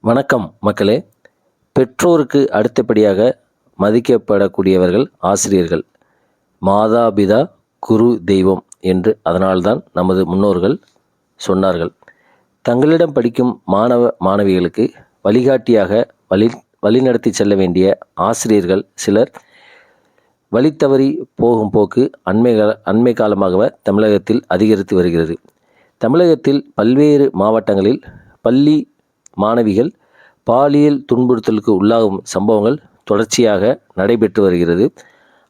வணக்கம் மக்களே. பெற்றோருக்கு அடுத்தபடியாக மதிக்கப்படக்கூடியவர்கள் ஆசிரியர்கள். மாதாபிதா குரு தெய்வம் என்று அதனால்தான் நமது முன்னோர்கள் சொன்னார்கள். தங்களிடம் படிக்கும் மாணவ மாணவிகளுக்கு வழிகாட்டியாக வழிநடத்தி செல்ல வேண்டிய ஆசிரியர்கள் சிலர் வழித்தவறி போகும் போக்கு அண்மை காலமாக தமிழகத்தில் அதிகரித்து வருகிறது. தமிழகத்தில் பல்வேறு மாவட்டங்களில் பள்ளி மாணவிகள் பாலியல் துன்புறுத்தலுக்கு உள்ளாகும் சம்பவங்கள் தொடர்ச்சியாக நடைபெற்று வருகிறது.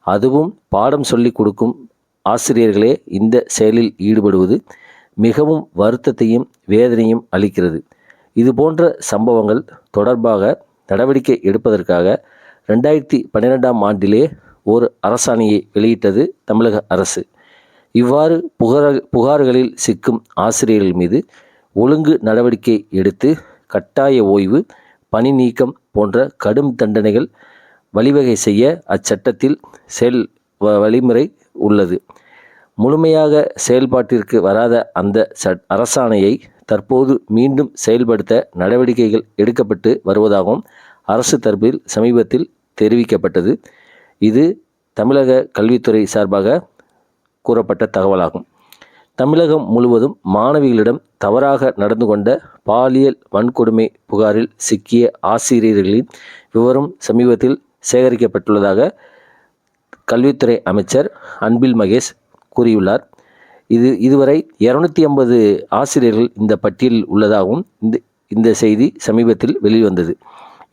அதுவும் பாடம் சொல்லிக் கொடுக்கும் ஆசிரியர்களே இந்த செயலில் ஈடுபடுவது மிகவும் வருத்தத்தையும் வேதனையும் அளிக்கிறது. இது போன்ற சம்பவங்கள் தொடர்பாக நடவடிக்கை எடுப்பதற்காக 2012ஆம் ஆண்டிலே ஒரு அரசாணையை வெளியிட்டது தமிழக அரசு. இவ்வாறு புகார்களில் சிக்கும் ஆசிரியர்கள் மீது ஒழுங்கு நடவடிக்கை எடுத்து கட்டாய ஓய்வு, பணி நீக்கம் போன்ற கடும் தண்டனைகள் வழிவகை செய்ய அச்சட்டத்தில் வழிமுறை உள்ளது. முழுமையாக செயல்பாட்டிற்கு வராத அந்த அரசாணையை தற்போது மீண்டும் செயல்படுத்த நடவடிக்கைகள் எடுக்கப்பட்டு வருவதாகவும் அரசு தரப்பில் சமீபத்தில் தெரிவிக்கப்பட்டது. இது தமிழக கல்வித்துறை சார்பாக கூறப்பட்ட தகவலாகும். தமிழகம் முழுவதும் மாணவிகளிடம் தவறாக நடந்து கொண்ட பாலியல் வன்கொடுமை புகாரில் சிக்கிய ஆசிரியர்களின் விவரம் சமீபத்தில் சேகரிக்கப்பட்டுள்ளதாக கல்வித்துறை அமைச்சர் அன்பில் மகேஷ் கூறியுள்ளார். இதுவரை 250 ஆசிரியர்கள் இந்த பட்டியலில் உள்ளதாகவும் இந்த செய்தி சமீபத்தில் வெளிவந்தது.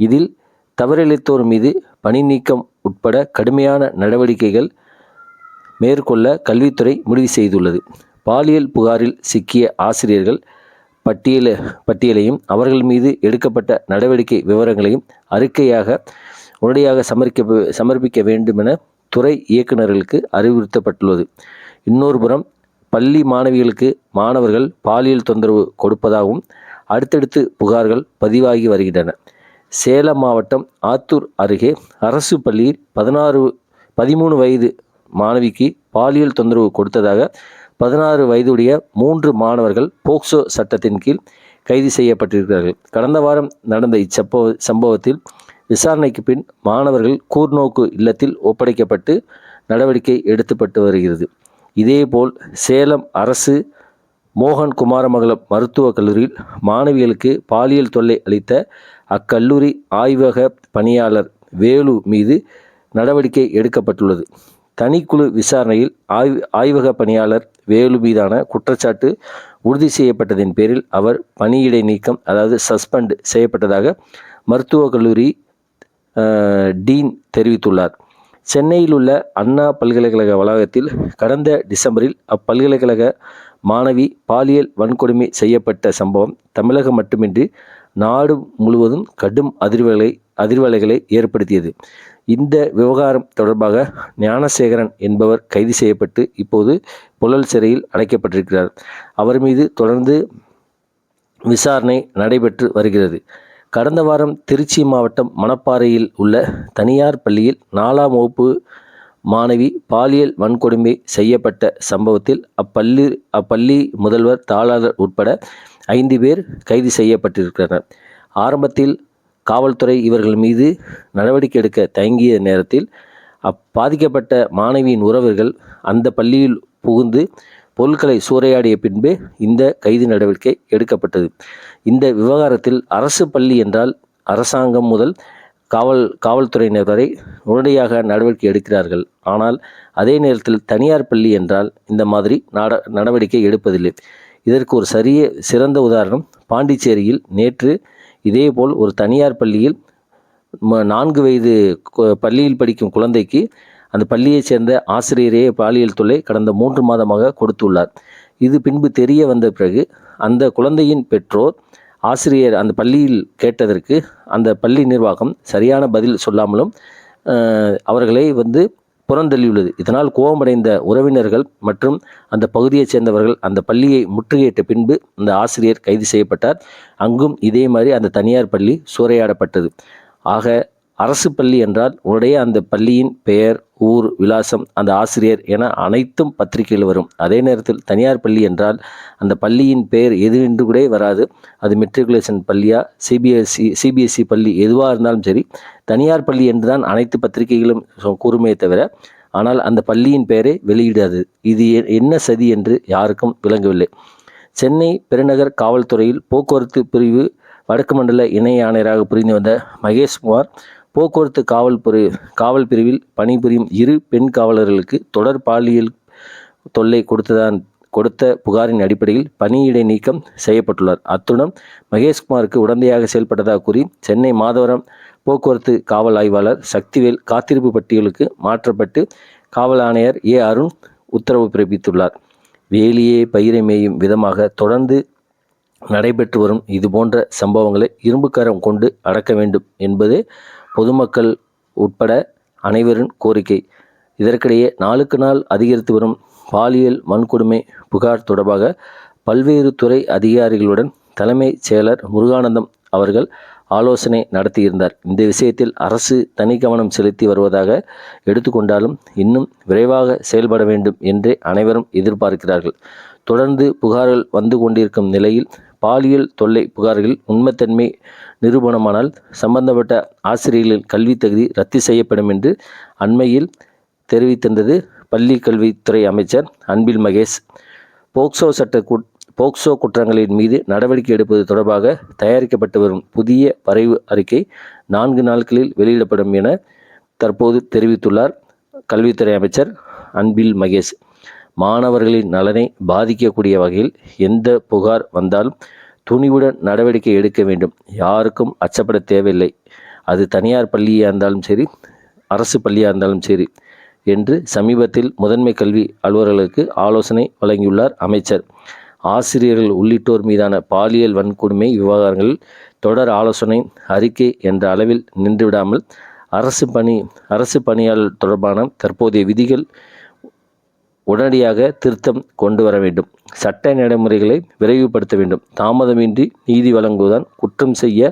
இதில் தவறிழைத்தோர் மீது பணி நீக்கம் உட்பட கடுமையான நடவடிக்கைகள் மேற்கொள்ள கல்வித்துறை முடிவு செய்துள்ளது. பாலியல் புகாரில் சிக்கிய ஆசிரியர்கள் பட்டியலையும் அவர்கள் மீது எடுக்கப்பட்ட நடவடிக்கை விவரங்களையும் அறிக்கையாக உடனடியாக சமர்ப்பிக்க வேண்டுமென துறை இயக்குநர்களுக்கு அறிவுறுத்தப்பட்டுள்ளது. இன்னொரு புறம் பள்ளி மாணவிகளுக்கு மாணவர்கள் பாலியல் தொந்தரவு கொடுப்பதாகவும் அடுத்தடுத்து புகார்கள் பதிவாகி வருகின்றன. சேலம் மாவட்டம் ஆத்தூர் அருகே அரசு பள்ளியில் 13 வயது மாணவிக்கு பாலியல் தொந்தரவு கொடுத்ததாக 16 வயதுடைய 3 மாணவர்கள் போக்சோ சட்டத்தின் கீழ் கைது செய்யப்பட்டிருக்கிறார்கள். கடந்த வாரம் நடந்த சம்பவத்தில் விசாரணைக்கு பின் மாணவர்கள் கூர்நோக்கு இல்லத்தில் ஒப்படைக்கப்பட்டு நடவடிக்கை எடுக்கப்பட்டு வருகிறது. இதேபோல் சேலம் அரசு மோகன் குமாரமங்கலம் மருத்துவக் கல்லூரியில் மாணவிகளுக்கு பாலியல் தொல்லை அளித்த அக்கல்லூரி ஆய்வக பணியாளர் வேலு மீது நடவடிக்கை எடுக்கப்பட்டுள்ளது. தனிக்குழு விசாரணையில் ஆய்வக பணியாளர் வேலு மீதான குற்றச்சாட்டு உறுதி செய்யப்பட்டதின் பேரில் அவர் பணியிடை நீக்கம் சஸ்பெண்ட் செய்யப்பட்டதாக மருத்துவக் கல்லூரி டீன் தெரிவித்துள்ளார். சென்னையில் உள்ள அண்ணா பல்கலைக்கழக வளாகத்தில் கடந்த டிசம்பரில் அப்பல்கலைக்கழக மாணவி பாலியல் வன்கொடுமை செய்யப்பட்ட சம்பவம் தமிழகம் மட்டுமின்றி நாடு முழுவதும் கடும் அதிர்வலைகளை ஏற்படுத்தியது. இந்த விவகாரம் தொடர்பாக ஞானசேகரன் என்பவர் கைது செய்யப்பட்டு இப்போது புழல் சிறையில் அடைக்கப்பட்டிருக்கிறார். அவர் மீது தொடர்ந்து விசாரணை நடைபெற்று வருகிறது. கடந்த வாரம் திருச்சி மாவட்டம் மணப்பாறையில் உள்ள தனியார் பள்ளியில் 4ஆம் வகுப்பு மாணவி பாலியல் வன்கொடுமை செய்யப்பட்ட சம்பவத்தில் அப்பள்ளி முதல்வர், தாளாளர் உட்பட 5 பேர் கைது செய்யப்பட்டிருக்கிறார். ஆரம்பத்தில் காவல்துறை இவர்கள் மீது நடவடிக்கை எடுக்க தயங்கிய நேரத்தில் பாதிக்கப்பட்ட மாணவியின் உறவினர்கள் அந்த பள்ளியில் புகுந்து பொருட்களை சூறையாடிய பின்பு இந்த கைது நடவடிக்கை எடுக்கப்பட்டது. இந்த விவகாரத்தில் அரசு பள்ளி என்றால் அரசாங்கம் முதல் காவல்துறையினர் வரை உடனடியாக நடவடிக்கை எடுக்கிறார்கள். ஆனால் அதே நேரத்தில் தனியார் பள்ளி என்றால் இந்த மாதிரி நடவடிக்கை எடுப்பதில்லை. இதற்கு ஒரு சிறந்த உதாரணம் பாண்டிச்சேரியில் நேற்று இதேபோல் ஒரு தனியார் பள்ளியில் 4 வயது பள்ளியில் படிக்கும் குழந்தைக்கு அந்த பள்ளியைச் சேர்ந்த ஆசிரியரே பாலியல் தொல்லை கடந்த 3 மாதமாக கொடுத்துள்ளார். இது பின்பு தெரிய வந்த பிறகு அந்த குழந்தையின் பெற்றோர் ஆசிரியர் அந்த பள்ளியில் கேட்டதற்கு அந்த பள்ளி நிர்வாகம் சரியான பதில் சொல்லாமலும் அவர்களை புறந்தள்ளியுள்ளது. இதனால் கோபமடைந்த உறவினர்கள் மற்றும் அந்த பகுதியைச் சேர்ந்தவர்கள் அந்த பள்ளியை முற்றுகையிட்ட பின்பு அந்த ஆசிரியர் கைது செய்யப்பட்டார். அங்கும் இதே மாதிரி அந்த தனியார் பள்ளி சூறையாடப்பட்டது. ஆக அரசு பள்ளி என்றால் உடைய அந்த பள்ளியின் பெயர், ஊர், விலாசம், அந்த ஆசிரியர் என அனைத்தும் பத்திரிகையில் வரும். அதே நேரத்தில் தனியார் பள்ளி என்றால் அந்த பள்ளியின் பெயர் எது என்று கூட வராது. அது மெட்ரிகுலேஷன் பள்ளியா, சிபிஎஸ்சி பள்ளி எதுவாக இருந்தாலும் சரி, தனியார் பள்ளி என்று தான் அனைத்து பத்திரிகைகளும் கூறுமே தவிர, ஆனால் அந்த பள்ளியின் பெயரை வெளியிடாது. இது என்ன சதி என்று யாருக்கும் விளங்கவில்லை. சென்னை பெருநகர் காவல்துறையில் போக்குவரத்து பிரிவு வடக்கு மண்டல இணை ஆணையராக புரிந்து வந்த மகேஷ்குமார் போக்குவரத்து காவல் பிரிவில் பணிபுரியும் 2 பெண் காவலர்களுக்கு தொடர் பாலியல் தொல்லை கொடுத்த புகாரின் அடிப்படையில் பணியிடை நீக்கம் செய்யப்பட்டுள்ளார். அத்துடன் மகேஷ்குமாருக்கு உடந்தையாக செயல்பட்டதாக கூறி சென்னை மாதவரம் போக்குவரத்து காவல் ஆய்வாளர் சக்திவேல் காத்திருப்பு பட்டியலுக்கு மாற்றப்பட்டு காவல் ஆணையர் அருண் உத்தரவு பிறப்பித்துள்ளார். வேலியே பயிரை மேயும் விதமாக தொடர்ந்து நடைபெற்று வரும் இதுபோன்ற சம்பவங்களை இரும்புக்கரம் கொண்டு அடக்க வேண்டும் என்பதே பொதுமக்கள் உட்பட அனைவரின் கோரிக்கை. இதற்கிடையே நாளுக்கு நாள் அதிகரித்து வரும் பாலியல் வன்கொடுமை புகார் தொடர்பாக பல்வேறு துறை அதிகாரிகளுடன் தலைமைச் செயலர் முருகானந்தம் அவர்கள் ஆலோசனை நடத்தியிருந்தார். இந்த விஷயத்தில் அரசு தனி கவனம் செலுத்தி வருவதாக எடுத்துக்கொண்டாலும் இன்னும் விரைவாக செயல்பட வேண்டும் என்றே அனைவரும் எதிர்பார்க்கிறார்கள். தொடர்ந்து புகார்கள் வந்து கொண்டிருக்கும் நிலையில் பாலியல் தொல்லை புகார்களில் உண்மைத்தன்மை நிரூபணமானால் சம்பந்தப்பட்ட ஆசிரியர்களின் கல்வி தகுதி ரத்து செய்யப்படும் என்று அண்மையில் தெரிவித்திருந்தது பள்ளி கல்வித்துறை அமைச்சர் அன்பில் மகேஷ். போக்சோ குற்றங்களின் மீது நடவடிக்கை எடுப்பது தொடர்பாக தயாரிக்கப்பட்டு வரும் புதிய வரைவு அறிக்கை 4 நாட்களில் வெளியிடப்படும் என தற்போது தெரிவித்துள்ளார் கல்வித்துறை அமைச்சர் அன்பில் மகேஷ். மாணவர்களின் நலனை பாதிக்கக்கூடிய வகையில் எந்த புகார் வந்தாலும் துணிவுடன் நடவடிக்கை எடுக்க வேண்டும். யாருக்கும் அச்சப்பட தேவையில்லை. அது தனியார் பள்ளியாக இருந்தாலும் சரி, அரசு பள்ளியாக இருந்தாலும் சரி என்று சமீபத்தில் முதன்மை கல்வி அலுவலர்களுக்கு ஆலோசனை வழங்கியுள்ளார் அமைச்சர். ஆசிரியர்கள் உள்ளிட்டோர் மீதான பாலியல் வன்கொடுமை விவகாரங்களில் தொடர் ஆலோசனை அறிக்கை என்ற அளவில் நின்றுவிடாமல் அரசு பணியாளர் தொடர்பான தற்போதைய விதிகள் உடனடியாக திருத்தம் கொண்டு வர வேண்டும். சட்ட நடைமுறைகளை விரைவுபடுத்த வேண்டும். தாமதமின்றி நீதி வழங்குவதுதான் குற்றம் செய்ய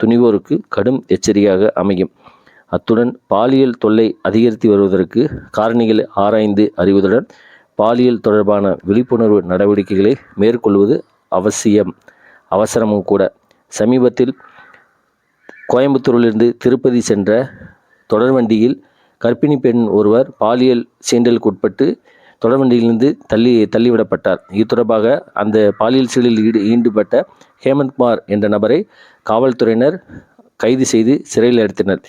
துணிவோருக்கு கடும் எச்சரிக்கையாக அமையும். அத்துடன் பாலியல் தொல்லை அதிகரித்து வருவதற்கு காரணிகளை ஆராய்ந்து அறிவதுடன் பாலியல் தொடர்பான விழிப்புணர்வு நடவடிக்கைகளை மேற்கொள்வது அவசரமும் கூட. சமீபத்தில் கோயம்புத்தூரிலிருந்து திருப்பதி சென்ற தொடர்வண்டியில் கர்ப்பிணி பெண் ஒருவர் பாலியல் சீண்டலுக்குட்பட்டு தொடர்வண்டியிலிருந்து தள்ளிவிடப்பட்டார். இது தொடர்பாக அந்த பாலியல் சீண்டலில் ஈடுபட்ட ஹேமந்த்குமார் என்ற நபரை காவல்துறையினர் கைது செய்து சிறையில் அடைத்தனர்.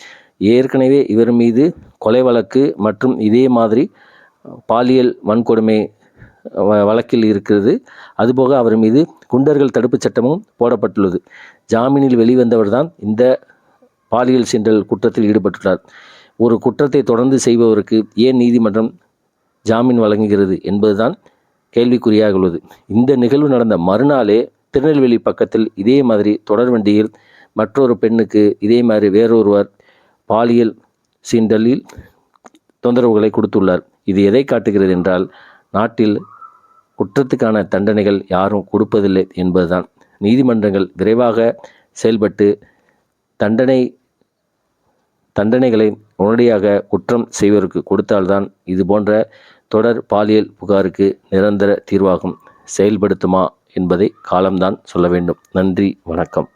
ஏற்கனவே இவர் மீது கொலை வழக்கு மற்றும் இதே மாதிரி பாலியல் வன்கொடுமை வழக்கில் இருக்கிறது. அதுபோக அவர் மீது குண்டர்கள் தடுப்புச் சட்டமும் போடப்பட்டுள்ளது. ஜாமீனில் வெளிவந்தவர் தான் இந்த பாலியல் சீண்டல் குற்றத்தில் ஈடுபட்டுள்ளார். ஒரு குற்றத்தை தொடர்ந்து செய்பவருக்கு ஏன் நீதிமன்றம் ஜாமீன் வழங்குகிறது என்பதுதான் கேள்விக்குறியாக உள்ளது. இந்த நிகழ்வு நடந்த மறுநாளே திருநெல்வேலி பக்கத்தில் இதே மாதிரி தொடர்வண்டியில் மற்றொரு பெண்ணுக்கு இதே மாதிரி வேறொருவர் பாலியல் சீண்டலில் தொந்தரவுகளை கொடுத்துள்ளார். இது எதை காட்டுகிறது என்றால், நாட்டில் குற்றத்துக்கான தண்டனைகள் யாரும் கொடுப்பதில்லை என்பதுதான். நீதிமன்றங்கள் விரைவாக செயல்பட்டு தண்டனைகளை உடனடியாக குற்றம் செய்வதற்கு கொடுத்தால்தான் இது போன்ற தொடர் பாலியல் புகாருக்கு நிரந்தர தீர்வாகும். செயல்படுத்துமா என்பதை காலம்தான் சொல்ல வேண்டும். நன்றி, வணக்கம்.